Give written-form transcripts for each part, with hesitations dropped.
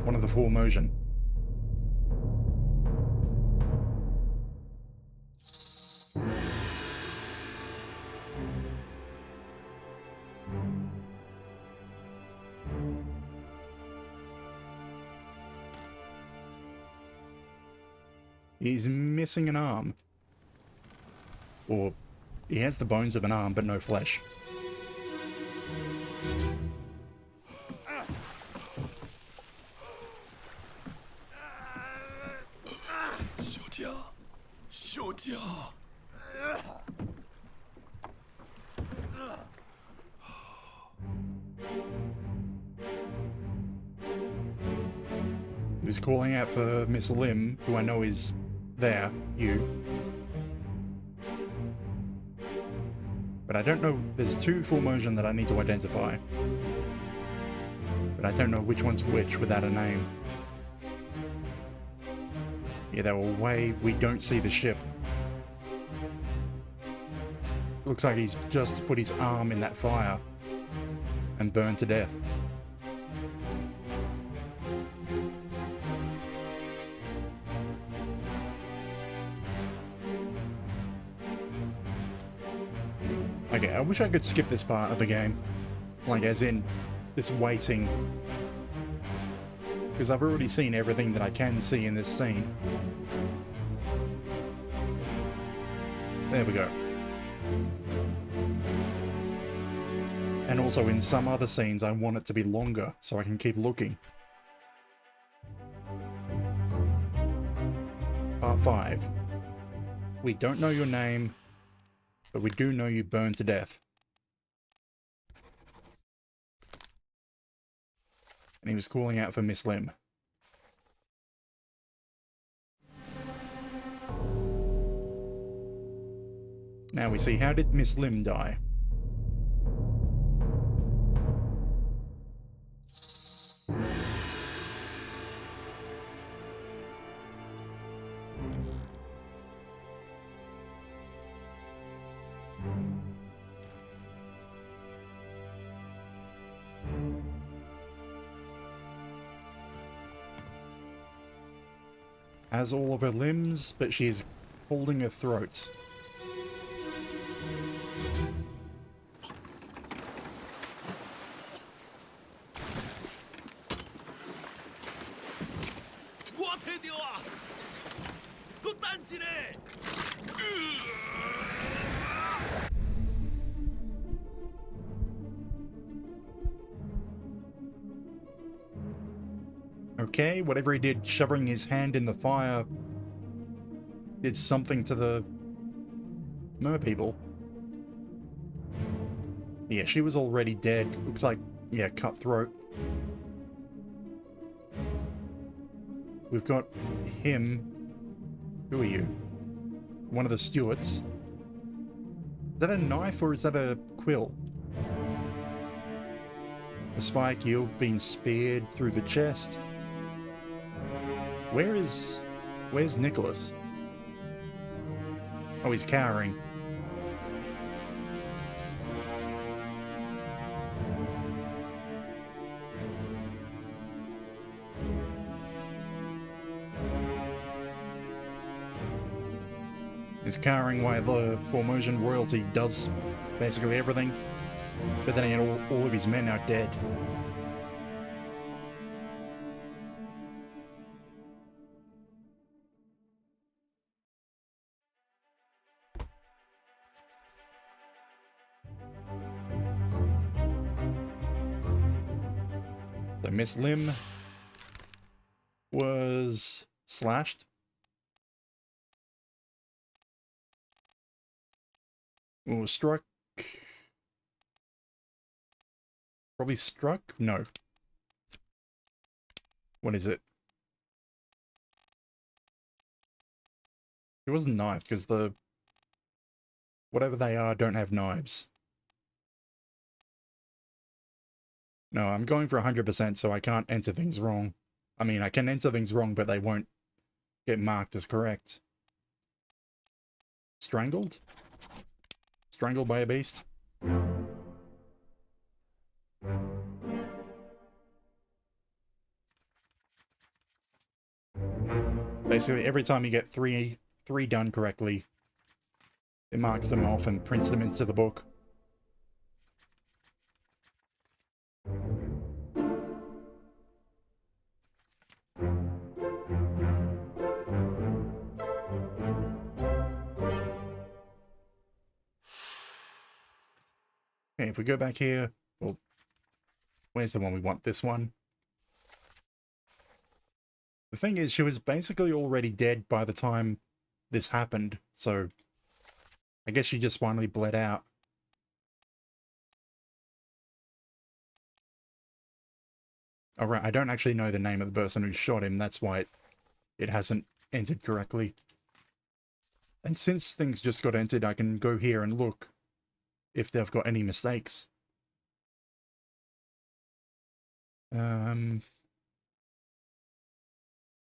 One of the full motion. He's missing an arm. Or he has the bones of an arm, but no flesh. He was calling out for Miss Lim, who I know is there, you. But I don't know, there's two full motion that I need to identify. But I don't know which one's which without a name. Yeah, they were way, we don't see the ship. Looks like he's just put his arm in that fire and burned to death. Okay, I wish I could skip this part of the game. Like, as in, this waiting. Because I've already seen everything that I can see in this scene. There we go. And also in some other scenes I want it to be longer, so I can keep looking. Part 5. We don't know your name, but we do know you burned to death. And he was calling out for Miss Lim. Now we see, how did Miss Lim die? Has all of her limbs, but she's holding her throat. Okay, whatever he did, shoving his hand in the fire, did something to the merpeople. Yeah, she was already dead. Looks like, yeah, cut throat. We've got him. Who are you? One of the stewards. Is that a knife or is that a quill? A spike, you've been speared through the chest. Where's Nicholas? Oh, he's cowering. He's cowering while the Formosan royalty does basically everything. But then again, all of his men are dead. So Miss Lim was slashed. Or struck. Probably struck? No. What is it? It wasn't knifed because the... whatever they are don't have knives. No, I'm going for 100% so I can't enter things wrong. I mean, I can enter things wrong, but they won't get marked as correct. Strangled? Strangled by a beast? Basically, every time you get three done correctly, it marks them off and prints them into the book. Okay, if we go back here, well, where's the one we want? This one. The thing is, she was basically already dead by the time this happened, so I guess she just finally bled out. Alright, I don't actually know the name of the person who shot him, that's why it hasn't entered correctly. And since things just got entered, I can go here and look if they've got any mistakes.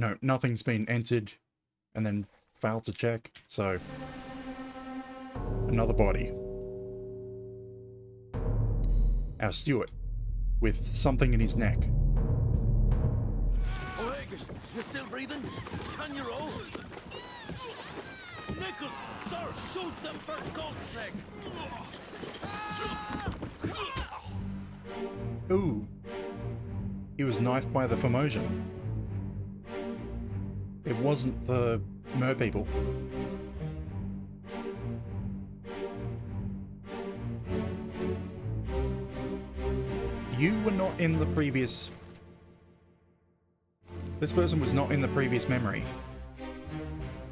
No, nothing's been entered and then failed to check, so another body. Our steward, with something in his neck. Oh, Haggis, you still breathing? Can you roll? Nichols, sir, shoot them for God's sake! Ooh. He was knifed by the Formosan. It wasn't the mer people. You were not in the previous... This person was not in the previous memory.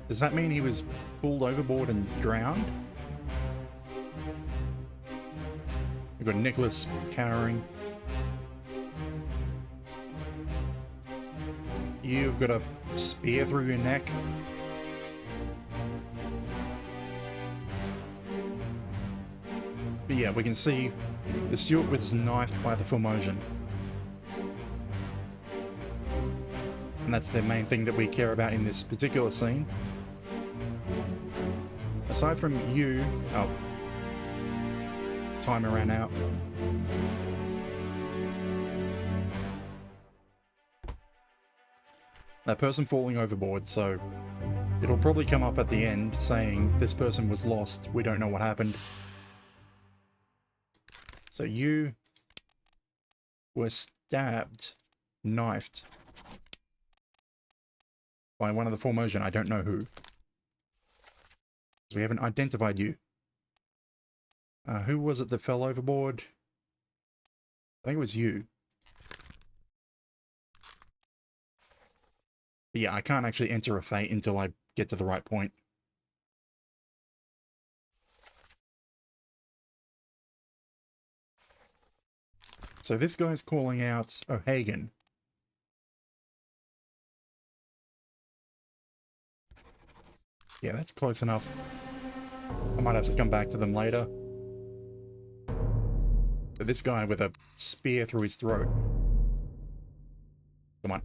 Does that mean he was pulled overboard and drowned? We've got Nicholas cowering. You've got a spear through your neck. But yeah, we can see the steward was knifed by the Formosan. And that's the main thing that we care about in this particular scene. Aside from you... Oh. Timer ran out. That person falling overboard, so it'll probably come up at the end saying this person was lost, we don't know what happened. So you were stabbed, knifed by one of the Formosan, I don't know who. We haven't identified you. Who was it that fell overboard? I think it was you. But yeah, I can't actually enter a fate until I get to the right point. So this guy's calling out O'Hagan. Yeah, that's close enough. I might have to come back to them later. But this guy with a spear through his throat. Come on.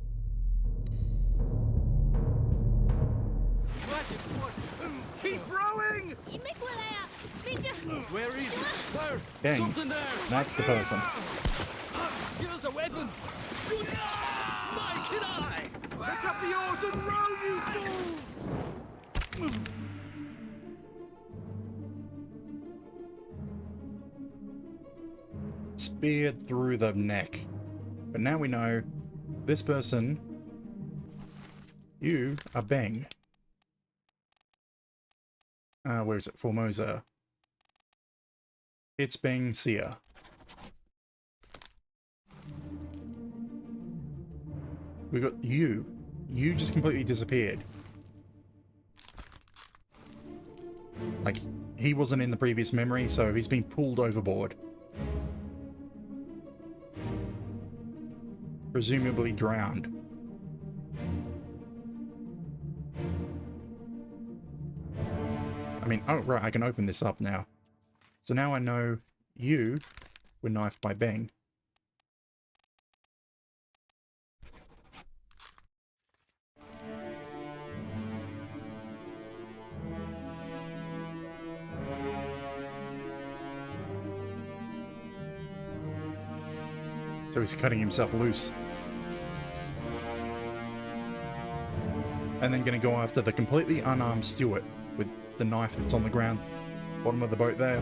Keep rowing! Where is it? Where? Bang. Something there! That's the person. Here's a weapon! Shoot it! Mike and I! Pick up the oars and row, you fools! Speared through the neck. But now we know this person, you are Beng. Where is it? Formosa. It's Beng Sia. We got you. You just completely disappeared. Like, he wasn't in the previous memory, so he's been pulled overboard. Presumably drowned. I mean, oh right, I can open this up now. So now I know you were knifed by Beng. So he's cutting himself loose. And then going to go after the completely unarmed steward with the knife that's on the ground, bottom of the boat there.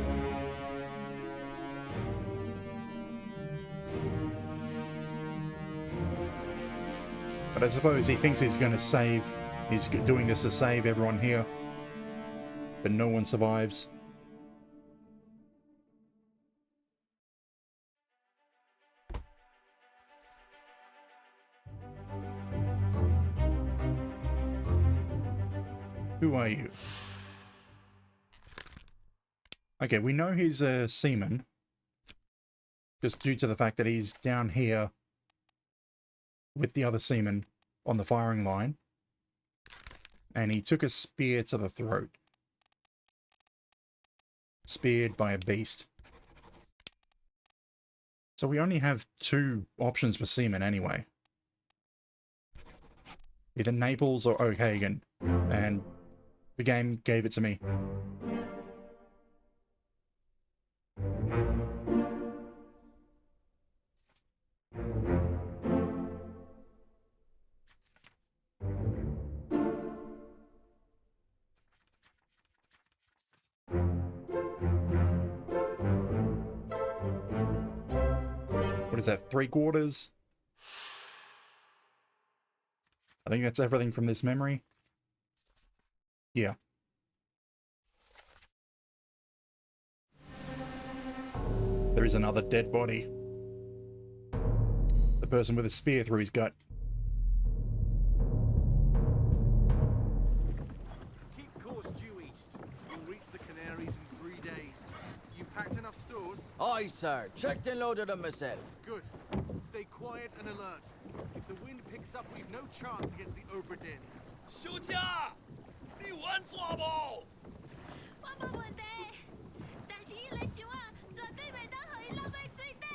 But I suppose he thinks he's going to save, he's doing this to save everyone here, but no one survives. Who are you? Okay, we know he's a seaman, just due to the fact that he's down here with the other seamen on the firing line, and he took a spear to the throat. Speared by a beast. So we only have two options for seamen anyway. Either Naples or O'Hagan, and the game gave it to me. What is that, 3/4? I think that's everything from this memory. Yeah. There is another dead body. The person with a spear through his gut. Keep course due east. We'll reach the Canaries in 3 days. You packed enough stores? Aye, sir. Checked and loaded them myself. Good. Stay quiet and alert. If the wind picks up, we've no chance against the Obra Dinn. 休假，你穩做無？我冇問題，但是伊個想啊，絕對袂當互伊落到水底。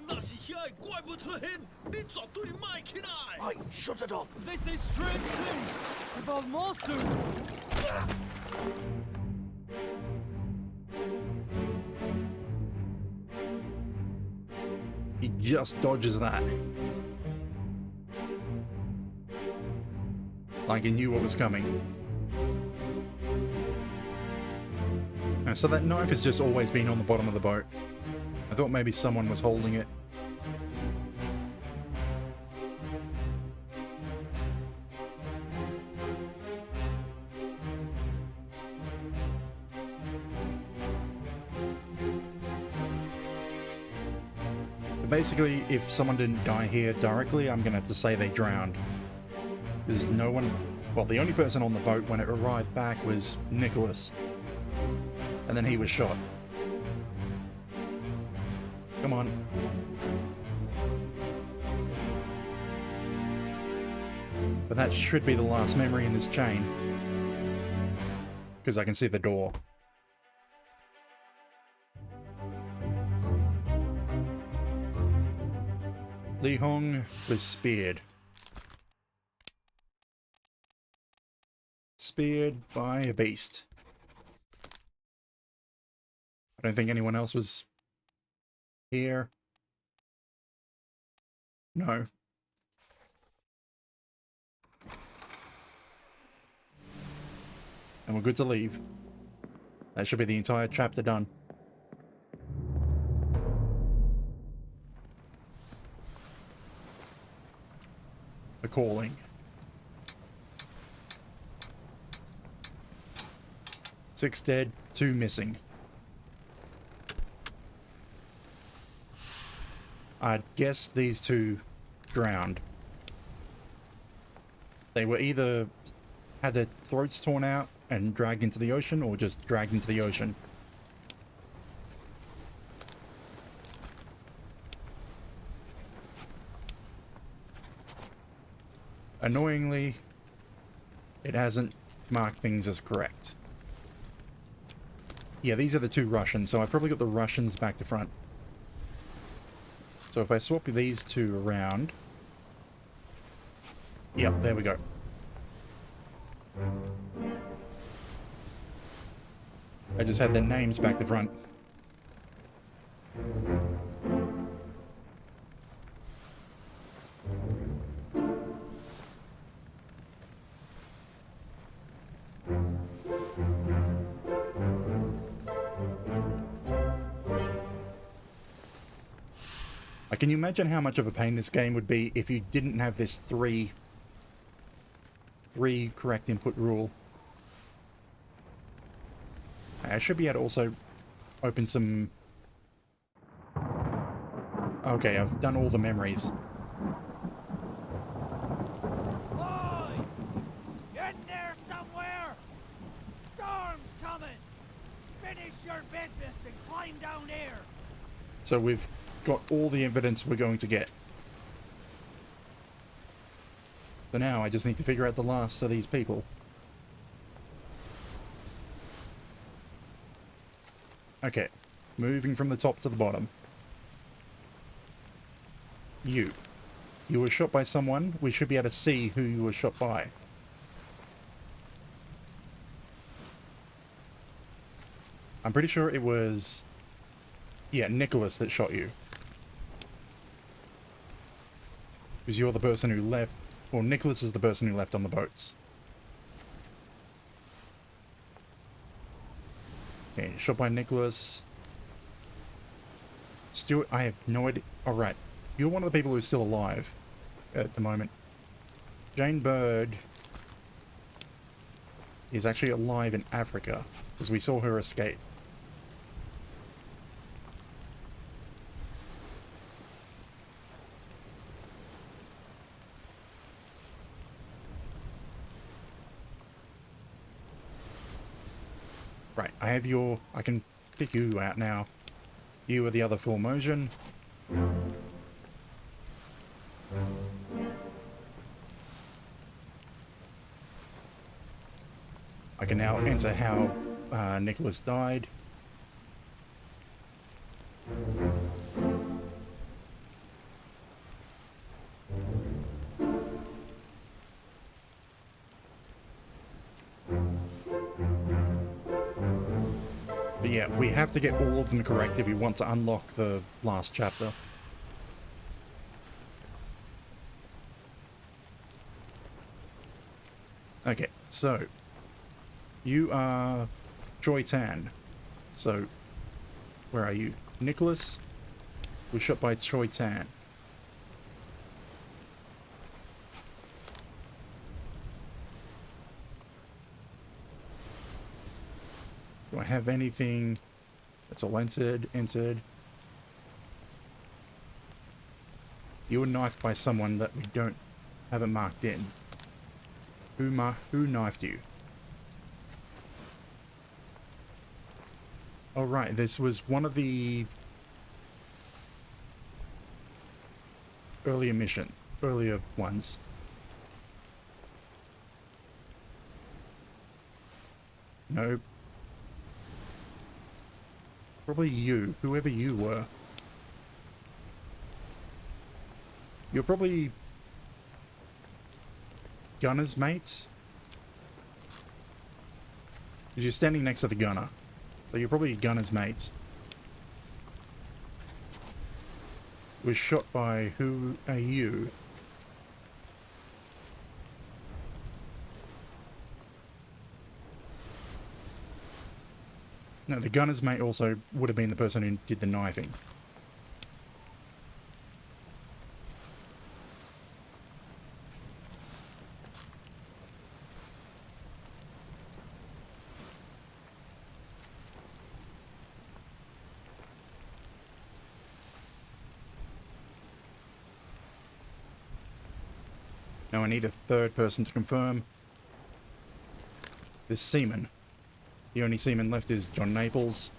那是遐個怪物出現，你絕對賣起來。 Aye, shut it up. They say strange things about monsters. He just dodges that. Like he knew what was coming. So that knife has just always been on the bottom of the boat. I thought maybe someone was holding it. But basically, if someone didn't die here directly, I'm gonna have to say they drowned. Because no one... Well, the only person on the boat when it arrived back was Nicholas. And then he was shot. Come on. But that should be the last memory in this chain. Because I can see the door. Li Hong was speared. Speared by a beast. I don't think anyone else was here. No. And we're good to leave. That should be the entire chapter done. The calling. 6 dead, 2 missing. I'd guess these 2 drowned. They were either had their throats torn out and dragged into the ocean, or just dragged into the ocean. Annoyingly, it hasn't marked things as correct. Yeah, these are the 2 Russians, so I probably got the Russians back to front. So if I swap these 2 around... Yep, there we go. I just had their names back to front. Can you imagine how much of a pain this game would be if you didn't have this three correct input rule? I should be able to also open some... Okay, I've done all the memories. Boy! Get in there somewhere! Storm's coming! Finish your business and climb down here! So we've got all the evidence we're going to get. So now I just need to figure out the last of these people. Okay, moving from the top to the bottom. You were shot by someone. We should be able to see who you were shot by. I'm pretty sure it was... yeah, Nicholas that shot you. Because you're the person who left... well, Nicholas is the person who left on the boats. Okay, shot by Nicholas. Stuart, I have no idea... alright. You're one of the people who's still alive at the moment. Jane Bird is actually alive in Africa, because we saw her escape. Right, I have your... I can pick you out now. You are the other Formosan. I can now enter how Nicholas died. But yeah, we have to get all of them correct if we want to unlock the last chapter. Okay, so you are Choi Tan. So where are you? Nicholas was shot by Choi Tan. Do I have anything that's all entered? You were knifed by someone that we haven't marked in. Who knifed you? Oh right, this was one of the earlier ones. No. Probably you, whoever you were. You're probably Gunner's mate? Because you're standing next to the gunner. So you're probably Gunner's mate. Was shot by who are you? No, the gunner's mate also would have been the person who did the knifing. Now I need a third person to confirm. This seaman. The only seaman left is John Naples.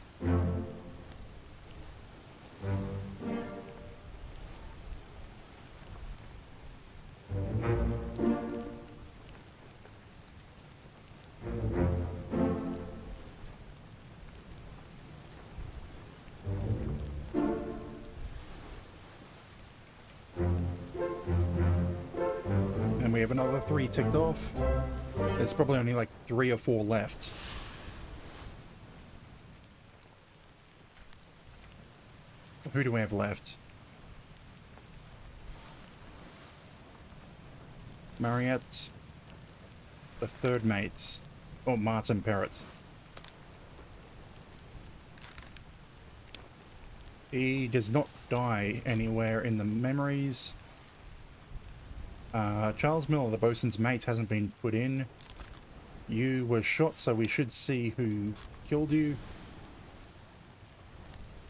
And we have another 3 ticked off. There's probably only like 3 or 4 left. Who do we have left? Mariette, the third mate, or Martin Parrott. He does not die anywhere in the memories. Charles Miller, the bosun's mate, hasn't been put in. You were shot, so we should see who killed you.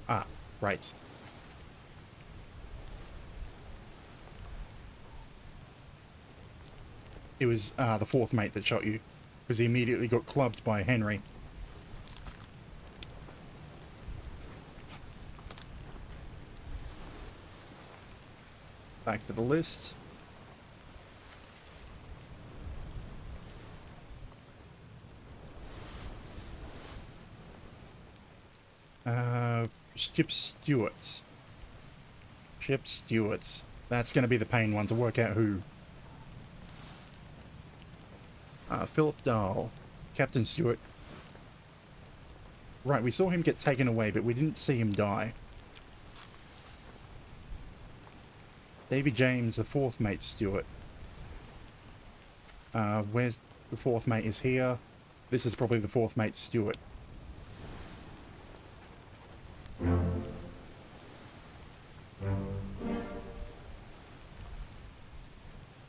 Ah, right. It was the fourth mate that shot you, because he immediately got clubbed by Henry. Back to the list. Ship Stewards. Ship Stewards. That's going to be the pain one to work out who. Philip Dahl. Captain Stewart. Right, we saw him get taken away, but we didn't see him die. Davy James, the fourth mate Stewart. Where's the fourth mate? Is here. This is probably the fourth mate Stewart.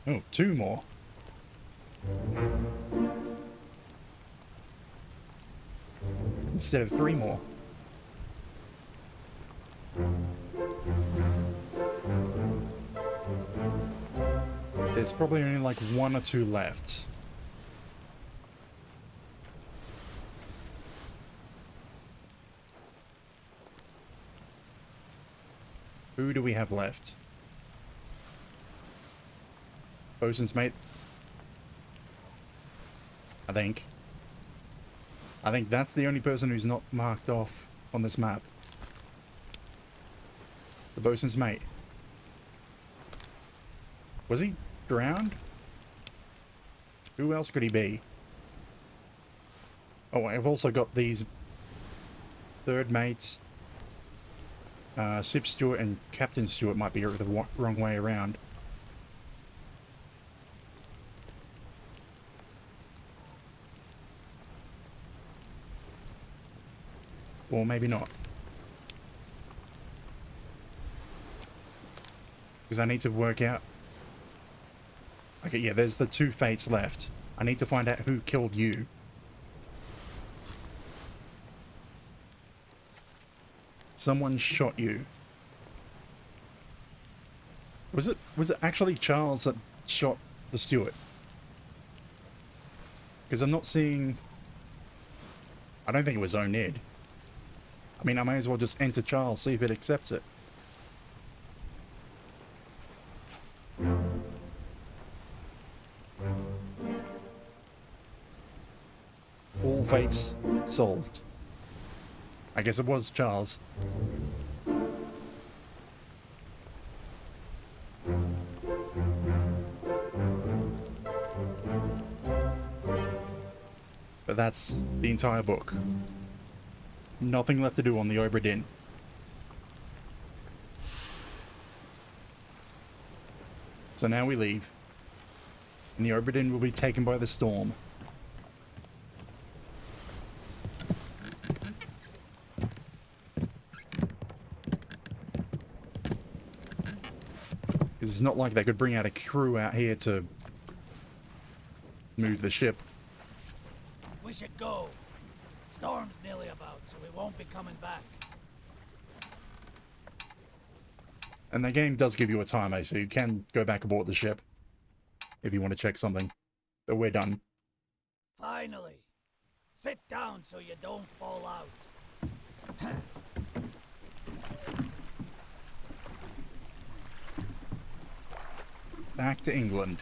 Oh, two more. Instead of three more. There's probably only like one or two left. Who do we have left? Bosun's mate. I think that's the only person who's not marked off on this map. The bosun's mate. Was he drowned? Who else could he be? Oh, I've also got these third mates. Sip Stewart and Captain Stewart might be the wrong way around. Or maybe not. Because I need to work out... Okay, yeah, there's the two fates left. I need to find out who killed you. Someone shot you. Was it actually Charles that shot the steward? Because I'm not seeing... I don't think it was O'Neill. I mean, I may as well just enter Charles, see if it accepts it. All fates solved. I guess it was Charles. But that's the entire book. Nothing left to do on the Obra Dinn. So now we leave. And the Obra Dinn will be taken by the storm. It's not like they could bring out a crew out here to move the ship. We should go. Storm's nearly about, so we won't be coming back. And the game does give you a timer, so you can go back aboard the ship if you want to check something. But we're done. Finally. Sit down so you don't fall out. Back to England.